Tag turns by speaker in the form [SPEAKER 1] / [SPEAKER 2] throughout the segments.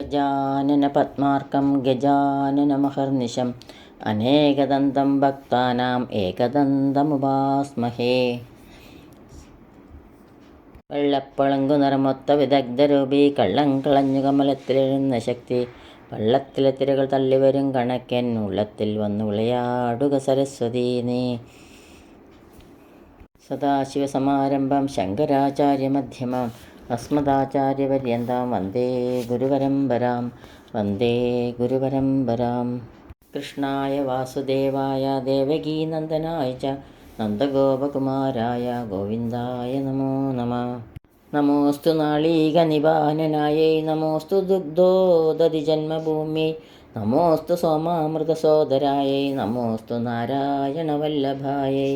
[SPEAKER 1] ഗജാനന പദ്മാർക്കം ഗജാനനമഹർനിശം അനേകദന്തം ഭക്താനാം ഏകദന്തമുപാസ്മഹേ. വെള്ളപ്പളങ്കു നിറമൊത്ത വിദഗ്ധരൂപി കള്ളം കളഞ്ഞു കമലത്തിലെഴുന്ന ശക്തി വള്ളത്തിലെ തിരകൾ തള്ളിവരും കണക്കൻ ഉള്ളത്തിൽ വന്നു വിളയാടുക സരസ്വതീ നീ. സദാശിവസമാരംഭം ശങ്കരാചാര്യമധ്യമം അസ്മദാചാര്യപര്യന്താം വന്ദേ ഗുരുപരമ്പരാം. കൃഷ്ണായ വാസുദേവായ ദേവകീനന്ദനായ ച നന്ദഗോപകുമാരായ ഗോവിന്ദായ നമോ നമഃ. നമോസ്തു നാളീകനിപാനനായൈ നമോസ്തു ദുഗ്ധോദധിജന്മഭൂമ്യൈ നമോസ്തു സോമാമൃതസോദരായൈ നമോസ്തു നാരായണവല്ലഭായൈ.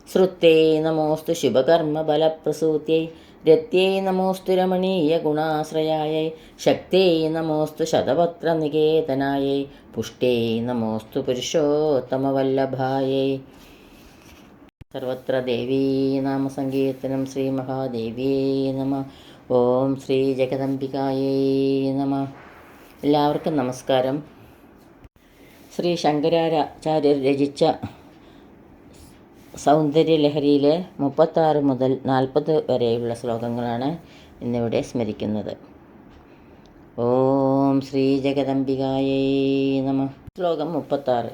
[SPEAKER 1] ശ്രുത്യൈ നമോസ്തു ശുഭകർമ്മബലപ്രസൂത്यै രത്यै നമോസ്തു രമണീയഗുണാശ്രയാयै ശക്ത്यै നമോസ്തു ശതപത്രനികേതനാयै പുഷ്ട്यै നമോസ്തു പുരുഷോത്തമവല്ലഭാयै. സർവത്ര ദേവീ നാമസങ്കീർത്തനം. ശ്രീ മഹാദേവ്യേ നമഃ. ഓം ശ്രീ ജഗദംബികായൈ നമഃ. എല്ലാവർക്കും നമസ്കാരം. ശ്രീ ശങ്കരാചാര്യർ രചിച്ച സൗന്ദര്യലഹരിയിലെ 36 മുതൽ 40 വരെയുള്ള ശ്ലോകങ്ങളാണ് ഇന്നിവിടെ സ്മരിക്കുന്നത്. ഓം ശ്രീ ജഗദംബികായൈ നമഃ. ശ്ലോകം 36.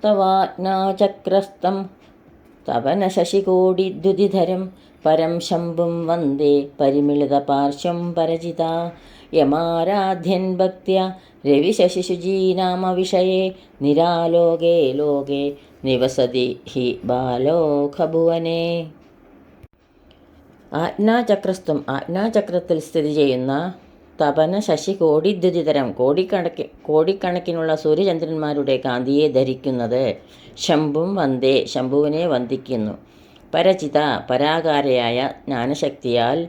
[SPEAKER 1] തവാജ്ഞാചക്രസ്ഥം തപനശശികോടിദ്യുതിധരം പരം ശംഭും വന്ദേ പരിമിളിതപാർശ്വം പരജിതാ യമാരാധ്യൻ ഭക്ത്യാ രവിശശിശുചീനാമവിഷയേ നിരാലോകേ ലോകേ നിവസതി ഹി ബാലോകഭുവനേ. ആജ്ഞാചക്രസ്ഥം ആജ്ഞാചക്രത്തിൽ സ്ഥിതി ചെയ്യുന്ന തപന ശശി കോടിദ്യുതിതരം കോടിക്കണക്കിനുള്ള സൂര്യചന്ദ്രന്മാരുടെ കാന്തിയെ ധരിക്കുന്നത് ശംഭും വന്ദേ ശംഭുവിനെ വന്ദിക്കുന്നു. പരചിത പരാകാരയായ ജ്ഞാനശക്തിയാൽ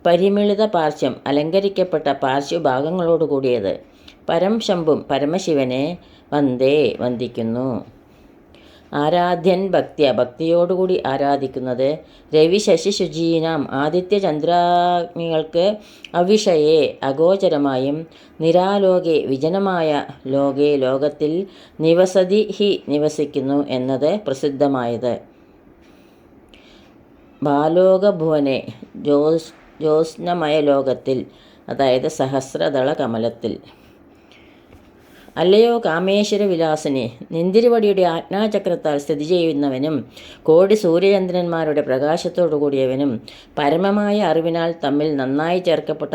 [SPEAKER 1] പരിമിളിത പാർശ്വം അലങ്കരിക്കപ്പെട്ട പാർശ്വഭാഗങ്ങളോട് കൂടിയത് പരം ശംഭും പരമശിവനെ വന്ദേ വന്ദിക്കുന്നു. ആരാധ്യൻ ഭക്തിയോടുകൂടി ആരാധിക്കുന്നത് രവിശശി ശുചീനാം ആദിത്യ ചന്ദ്രാഗ്നികൾക്ക് അവിഷയെ അഗോചരമായും നിരാലോകെ വിജനമായ ലോകെ ലോകത്തിൽ നിവസതി ഹി നിവസിക്കുന്നു എന്നത് പ്രസിദ്ധമായത്. ബാലോകഭുവനെ ജ്യോത്സ്നമയ ലോകത്തിൽ, അതായത് സഹസ്രദള കമലത്തിൽ. അല്ലയോ കാമേശ്വര വിലാസിനി, നിന്തിരുവടിയുടെ ആജ്ഞാചക്രത്താൽ സ്ഥിതി ചെയ്യുന്നവനും കോടി സൂര്യചന്ദ്രന്മാരുടെ പ്രകാശത്തോടു കൂടിയവനും പരമമായ അറിവിനാൽ തമ്മിൽ നന്നായി ചേർക്കപ്പെട്ട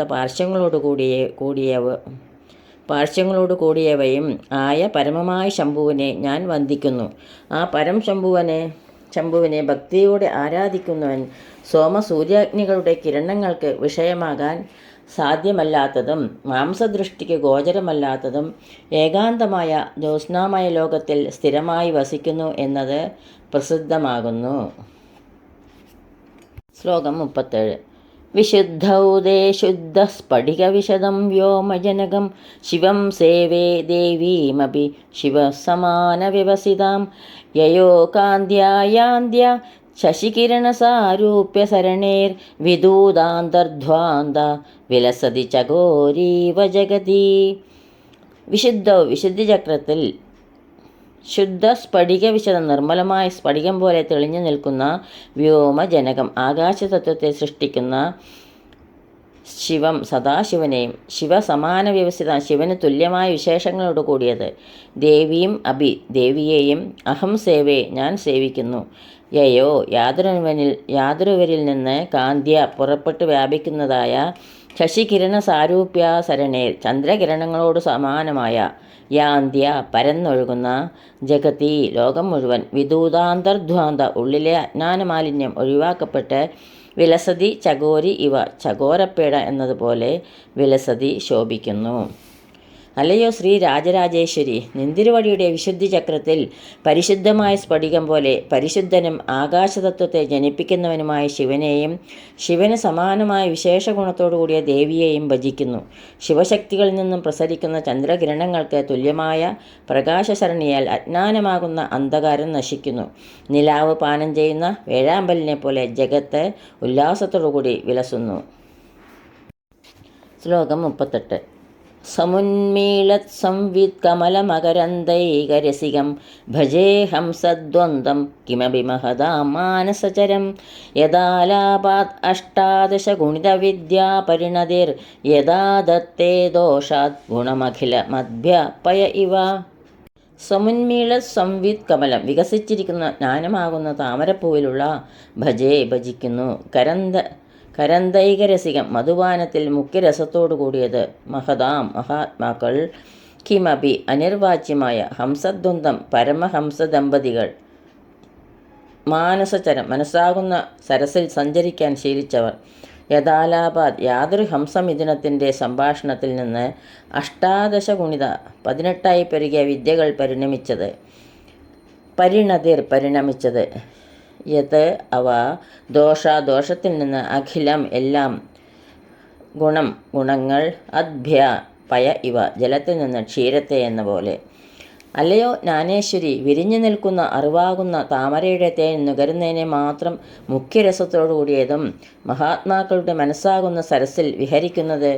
[SPEAKER 1] പാർശ്വങ്ങളോട് കൂടിയവയും ആയ പരമമായ ശംഭുവിനെ ഞാൻ വന്ദിക്കുന്നു. ആ പരം ശംഭുവിനെ ഭക്തിയോടെ ആരാധിക്കുന്നവൻ സോമസൂര്യാഗ്നികളുടെ കിരണങ്ങൾക്ക് വിഷയമാകാൻ സാധ്യമല്ലാത്തതും മാംസദൃഷ്ടിക്ക് ഗോചരമല്ലാത്തതും ഏകാന്തമായ ജ്യോത്സ്നാമയ ലോകത്തിൽ സ്ഥിരമായി വസിക്കുന്നു എന്നത് പ്രസിദ്ധമാകുന്നു. ശ്ലോകം 37. വിശുദ്ധൗദേ ശുദ്ധ സ്ഫടികവിശദം വ്യോമജനകം ശിവം സേവേ ദേവീമപി ശിവസമാനവിവസിതാം യയോ കാന്ത്യായാന്ത്യ ശശികിരണസാരൂപ്യ സരണേർ വിദൂതാന്തർധ്വാന്ത വിലസതി ചകോരീവ ജഗതി. വിശുദ്ധി ചക്രത്തിൽ ശുദ്ധ സ്ഫടിക വിശദം നിർമ്മലമായ സ്ഫടികം പോലെ തെളിഞ്ഞു നിൽക്കുന്ന വ്യോമജനകം ആകാശതത്വത്തെ സൃഷ്ടിക്കുന്ന ശിവം സദാശിവനെയും ശിവസമാന വ്യവസ്ഥിത ശിവന് തുല്യമായ വിശേഷങ്ങളോട് കൂടിയത് ദേവിയും അഭി ദേവിയെയും അഹം സേവേ ഞാൻ സേവിക്കുന്നു. യയോ യാതൊരുവരിൽ നിന്ന് കാന്ത്യ പുറപ്പെട്ട് വ്യാപിക്കുന്നതായ ശശികിരണ സാരൂപ്യ സരണേർ ചന്ദ്രകിരണങ്ങളോട് സമാനമായ യാന്ത്യ പരന്നൊഴുകുന്ന ജഗതി ലോകം മുഴുവൻ വിദൂതാന്തർധ്വാന്ത ഉള്ളിലെ അജ്ഞാനമാലിന്യം ഒഴിവാക്കപ്പെട്ട് വിലസതി ചകോരി ഇവ ചകോരപ്പേട എന്നതുപോലെ വിലസതി ശോഭിക്കുന്നു. അല്ലയോ ശ്രീ രാജരാജേശ്വരി, നിന്തിരുവടിയുടെ വിശുദ്ധി ചക്രത്തിൽ പരിശുദ്ധമായ സ്ഫടികം പോലെ പരിശുദ്ധനും ആകാശതത്വത്തെ ജനിപ്പിക്കുന്നവനുമായ ശിവനെയും ശിവന് സമാനമായ വിശേഷ ഗുണത്തോടുകൂടിയ ദേവിയെയും ഭജിക്കുന്നു. ശിവശക്തികളിൽ നിന്നും പ്രസരിക്കുന്ന ചന്ദ്രകിരണങ്ങൾക്ക് തുല്യമായ പ്രകാശസരണിയാൽ അജ്ഞാനമാകുന്ന അന്ധകാരം നശിക്കുന്നു. നിലാവ് പാനം ചെയ്യുന്ന വേഴാമ്പലിനെ പോലെ ജഗത്ത് ഉല്ലാസത്തോടുകൂടി വിലസുന്നു. ശ്ലോകം 38. സമുന്മീളത് സംവിത് കമലമകരന്ദൈകരസികം ഭജേഹം സദ്വന്ദ്വം കിമപി മഹതാം മാനസചരം യദാലാപാത് അഷ്ടാദശ ഗുണിതവിദ്യാ പരിണതിർ യദാ ദത്തേ ദോഷാത് ഗുണമഖില മദ്ഭ്യപയ ഇവ. സമുന്മീള സംവിത് കമലം വികസിച്ചിരിക്കുന്ന ജ്ഞാനമാകുന്ന താമരപ്പൂവിലുള്ള ഭജേ ഭജിക്കുന്നു. കരന്തൈകരസികം മധുപാനത്തിൽ മുഖ്യരസത്തോടു കൂടിയത്. മഹതാം മഹാത്മാക്കൾ. കിമപി അനിർവാച്യമായ ഹംസദ്വന്ദ്വം പരമഹംസദമ്പതികൾ. മാനസചരം മനസ്സാകുന്ന സരസിൽ സഞ്ചരിക്കാൻ ശീലിച്ചവർ. യഥാലാപാത് യാതൊരു ഹംസമിഥുനത്തിൻ്റെ സംഭാഷണത്തിൽ നിന്ന് അഷ്ടാദശ ഗുണിത 18 പെരുകിയ വിദ്യകൾ പരിണമിച്ചത്. യത് അവ ദോഷത്തിൽ നിന്ന് അഖിലം എല്ലാം ഗുണങ്ങൾ പയ ഇവ ജലത്തിൽ നിന്ന് ക്ഷീരത്തെ എന്ന പോലെ. അല്ലയോ ജ്ഞാനേശ്വരി, വിരിഞ്ഞു നിൽക്കുന്ന അറിവാകുന്ന താമരയുടെ തേൻ നുകരുന്നതിനെ മാത്രം മുഖ്യരസത്തോടു കൂടിയതും മഹാത്മാക്കളുടെ മനസ്സാകുന്ന സരസിൽ വിഹരിക്കുന്നത്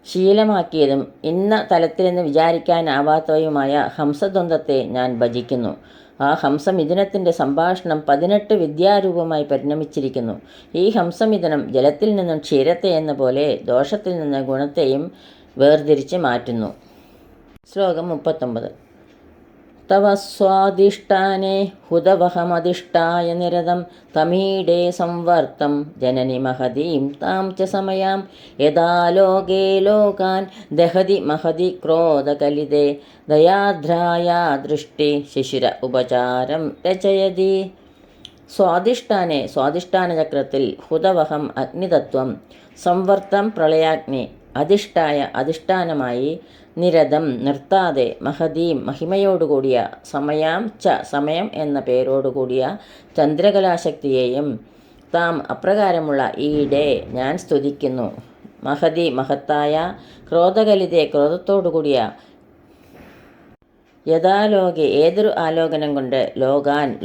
[SPEAKER 1] ശീലമാക്കിയതും ഇന്ന തലത്തിലെന്ന് വിചാരിക്കാനാവാത്തവയുമായ ഹംസദ്വന്ദ്വത്തെ ഞാൻ ഭജിക്കുന്നു. ആ ഹംസമിഥുനത്തിൻ്റെ സംഭാഷണം 18 വിദ്യാരൂപമായി പരിണമിച്ചിരിക്കുന്നു. ഈ ഹംസമിഥുനം ജലത്തിൽ നിന്നും ക്ഷീരത്തെ എന്ന പോലെ ദോഷത്തിൽ നിന്ന് ഗുണത്തെയും വേർതിരിച്ച് മാറ്റുന്നു. ശ്ലോകം 39. തവ സ്വാധിഷ്ഠാനേ ഹുതവഹമധിഷ്ഠായ നിരതം തമീഡേ സംവർത്തം ജനനി മഹതീം താം ച സമയാം യഥാ ലോകേ ലോകാൻ ദഹതി മഹതി ക്രോധകലിതേ ദയാദ്രായാ ദൃഷ്ടി ശിശിര ഉപചാരം രചയതി. സ്വാധിഷ്ഠാന ചക്രത്തിൽ ഹുതവഹം അഗ്നിതത്വം, സംവർത്തം പ്രളയാഗ്നി, അധിഷ്ഠാനമായി, നിരതം നിർത്താതെ, മഹതീം മഹിമയോടുകൂടിയ, സമയം എന്ന പേരോടുകൂടിയ ചന്ദ്രകലാശക്തിയെയും താം അപ്രകാരമുള്ള ഈടെ ഞാൻ സ്തുതിക്കുന്നു. മഹതി മഹത്തായ, ക്രോധകലിതെ ക്രോധത്തോടുകൂടിയ, യഥാലോകെ ഏതൊരു ആലോകനം കൊണ്ട്,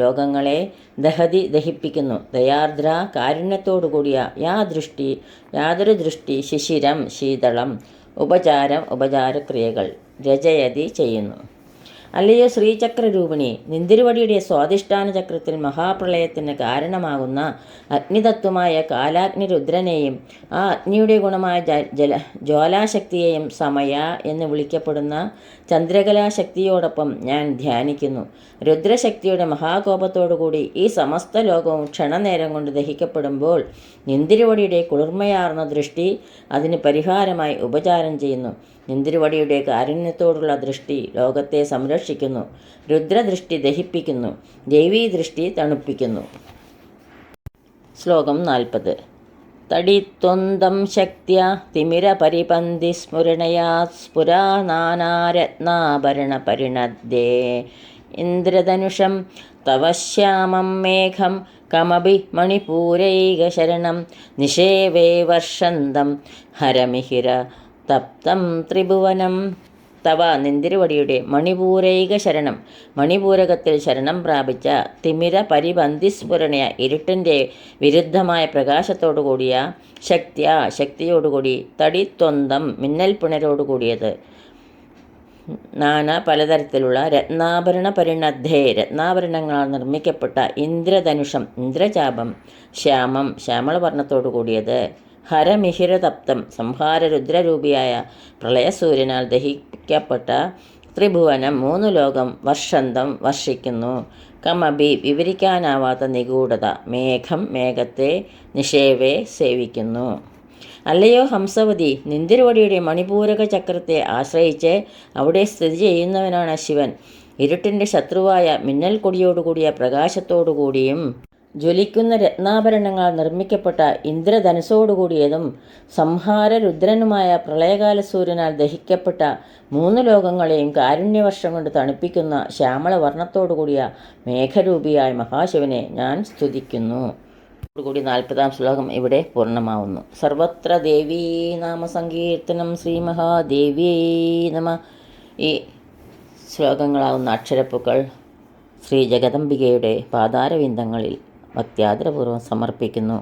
[SPEAKER 1] ലോകങ്ങളെ, ദഹതി ദഹിപ്പിക്കുന്നു, ദയാർദ്ര കാരുണ്യത്തോടുകൂടിയ, യാതൊരു ദൃഷ്ടി, ശിശിരം ശീതളം, ഉപചാരക്രിയകൾ, രചയതി ചെയ്യുന്നു. അല്ലയോ ശ്രീചക്രരൂപിണി, നിന്തിരുവടിയുടെ സ്വാധിഷ്ഠാന ചക്രത്തിൽ മഹാപ്രളയത്തിന് കാരണമാകുന്ന അഗ്നിതത്വമായ കാലാഗ്നി രുദ്രനെയും ആ അഗ്നിയുടെ ഗുണമായ ജ്വാലാശക്തിയെയും സമയ എന്ന് വിളിക്കപ്പെടുന്ന ചന്ദ്രകലാശക്തിയോടൊപ്പം ഞാൻ ധ്യാനിക്കുന്നു. രുദ്രശക്തിയുടെ മഹാകോപത്തോടുകൂടി ഈ സമസ്ത ലോകവും ക്ഷണനേരം കൊണ്ട് ദഹിക്കപ്പെടുമ്പോൾ നിന്തിരുവടിയുടെ കുളിർമയാർന്ന ദൃഷ്ടി അതിന് പരിഹാരമായി ഉപചാരം ചെയ്യുന്നു. നിന്തിരുവടിയുടെ കാരുണ്യത്തോടുള്ള ദൃഷ്ടി ലോകത്തെ സംരക്ഷിക്കുന്നു. രുദ്രദൃഷ്ടി ദഹിപ്പിക്കുന്നു, ദേവീദൃഷ്ടി തണുപ്പിക്കുന്നു. ശ്ലോകം 40. തടിത്വന്തം ശക്തിയ തിമിരപരിപന്തി സ്ഫുരണയാത് സ്ഫുരാ നാനാരത്നാഭരണ പരിണദ്യേ ഇന്ദ്രധനുഷം തവ ശ്യാമം മേഘം കമപി മണിപൂരൈകശരണം നിഷേവേ വർഷന്തം ഹരമിഹിര തപ്തം ത്രിഭുവനം. തവ നിന്തിരുവടിയുടെ മണിപൂരൈക ശരണം, മണിപൂരകത്തിൽ ശരണം പ്രാപിച്ച, തിമിര പരിബന്ധിസ്ഫുരണയ ഇരുട്ടിൻ്റെ വിരുദ്ധമായ പ്രകാശത്തോടുകൂടിയ, ശക്തിയോടുകൂടി, തടിത്വന്തം മിന്നൽ പുണരോടുകൂടിയത്, പലതരത്തിലുള്ള രത്നാഭരണ പരിണദ്ധേ രത്നാഭരണങ്ങളാൽ നിർമ്മിക്കപ്പെട്ട, ഇന്ദ്രധനുഷം ഇന്ദ്രചാപം, ശ്യാമം ശ്യാമളവർണ്ണത്തോടു കൂടിയത്, ഹരമിഹിരതപ്തം സംഹാര രുദ്രരൂപിയായ പ്രളയസൂര്യനാൽ ദഹിക്കപ്പെട്ട, ത്രിഭുവനം 3 ലോകം, വർഷന്തം വർഷിക്കുന്നു, കമപി വിവരിക്കാനാവാത്ത നിഗൂഢത, മേഘം മേഘത്തെ, നിഷേവേ സേവിക്കുന്നു. അല്ലയോ ഹംസവതി, നിന്തിരുവടിയുടെ മണിപൂരക ചക്രത്തെ ആശ്രയിച്ച് അവിടെ സ്ഥിതി ചെയ്യുന്നവനാണ് ശിവൻ. ഇരുട്ടിൻ്റെ ശത്രുവായ മിന്നൽ കൊടിയോടുകൂടിയ പ്രകാശത്തോടുകൂടിയും ജ്വലിക്കുന്ന രത്നാഭരണങ്ങൾ നിർമ്മിക്കപ്പെട്ട ഇന്ദ്രധനുസോടുകൂടിയതും സംഹാര രുദ്രനുമായ പ്രളയകാല സൂര്യനാൽ ദഹിക്കപ്പെട്ട 3 ലോകങ്ങളെയും കാരുണ്യവർഷം കൊണ്ട് തണുപ്പിക്കുന്ന ശ്യാമള വർണ്ണത്തോടുകൂടിയ മേഘരൂപിയായ മഹാശിവനെ ഞാൻ സ്തുതിക്കുന്നു. കൂടി 40-ാം ശ്ലോകം ഇവിടെ പൂർണ്ണമാവുന്നു. സർവത്ര ദേവീ നാമസങ്കീർത്തനം ശ്രീ മഹാദേവീ നമ. ഈ ശ്ലോകങ്ങളാവുന്ന അക്ഷരപ്പുകൾ ശ്രീ ജഗദംബികയുടെ പാതാരവിന്ദങ്ങളിൽ ഭക്ത്യാദരപൂർവ്വം സമർപ്പിക്കുന്നു.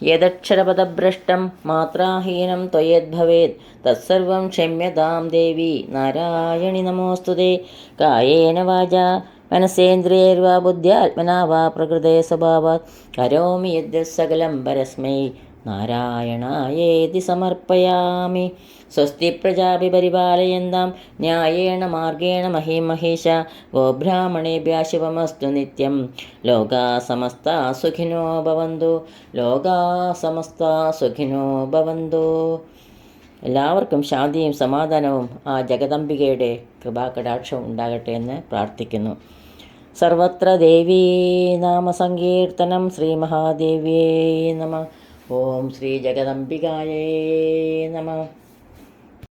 [SPEAKER 1] യദക്ഷരപദഭ്രഷ്ടം മാത്രാഹീനം ത്വയദ്ഭവേത് തത്സർവം ക്ഷമ്യതാം ദേവി നാരായണി നമോസ്തുതേ. കായേന വാചാ മനസേന്ദ്രിയൈർവാ ബുദ്ധ്യാത്മനാ വാ പ്രകൃതേ സ്വഭാവാത് കരോമി യദ്യത് സകലം പരസ്മൈ നാരായണായേതി സമർപ്പയാമി. സ്വസ്തി പ്രജാഭി പരിപാലയന്താം ന്യായേണ മാർഗേണ മഹീം മഹേശ. ഗോബ്രാഹ്മണേഭ്യഃ ശുഭമസ്തു നിത്യം. ലോകാ സമസ്താ സുഖിനോ ഭവന്തു. ലോകാ സമസ്താ സുഖിനോ ഭവന്തു. എല്ലാവർക്കും ശാന്തിയും സമാധാനവും ആ ജഗദംബികയുടെ കൃപാകടാക്ഷവും ഉണ്ടാകട്ടെ എന്ന് പ്രാർത്ഥിക്കുന്നു. സർവത്ര ദേവീ നാമസങ്കീർത്തനം. ശ്രീ മഹാദേവ്യേ നമഃ. ഓം ശ്രീ ജഗദംബികായേ നമഃ.